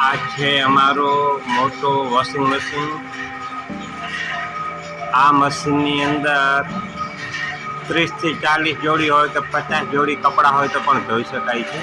આ છે અમારો મોટો વોશિંગ મશીન। આ મશીનની અંદર 30 થી 40 જોડી હોય તો 50 જોડી કપડાં હોય તો પણ ધોઈ શકાય છે।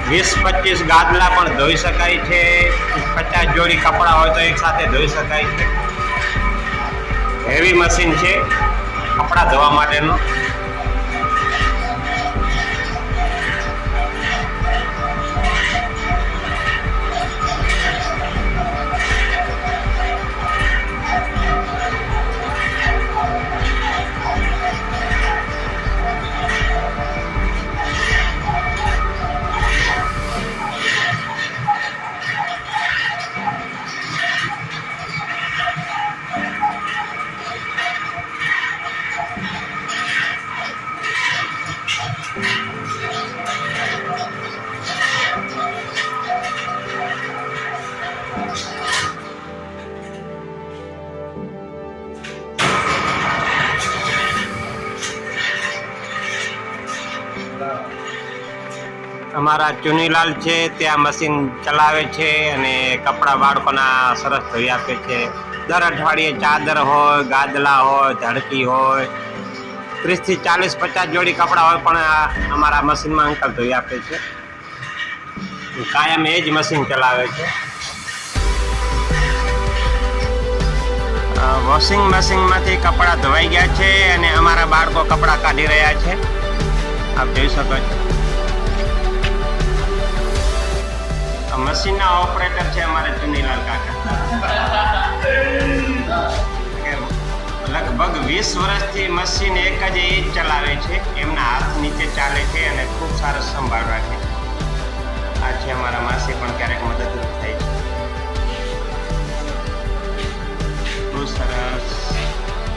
વીસ 25 ગાદલા પણ ધોઈ શકાય છે। 50 જોડી કપડાં હોય તો એક સાથે ધોઈ શકાય છે। હેવી મશીન છે કપડાં ધોવા માટેનું। અમારા ચુનીલાલ છે ત્યાં મશીન ચલાવે છે અને કપડાં બાળકોના સરસ ધોઈ આપે છે। દર અઠવાડિયે ચાદર હોય, ગાદલા હોય, ધડકી હોય, 30 થી 40 50 જોડી કપડાં હોય પણ અમારા મશીનમાં અંકલ ધોઈ આપે છે। કાયમ એ જ મશીન ચલાવે છે। વોશિંગ મશીનમાંથી કપડાં ધોવાઈ ગયા છે અને અમારા બાળકો કપડાં કાઢી રહ્યા છે। આપ જોઈ શકો છો મશીનના ઓપરેટર છે અમારે ચુનીલાલ કાકા। લગભગ 20 વર્ષથી મશીન એક જ એ ચલાવે છે। એમના હાથ નીચે ચાલે છે અને ખૂબ સરસ સંભાળ રાખે છે। આ છે અમારા માસી પણ ક્યારેક મદદ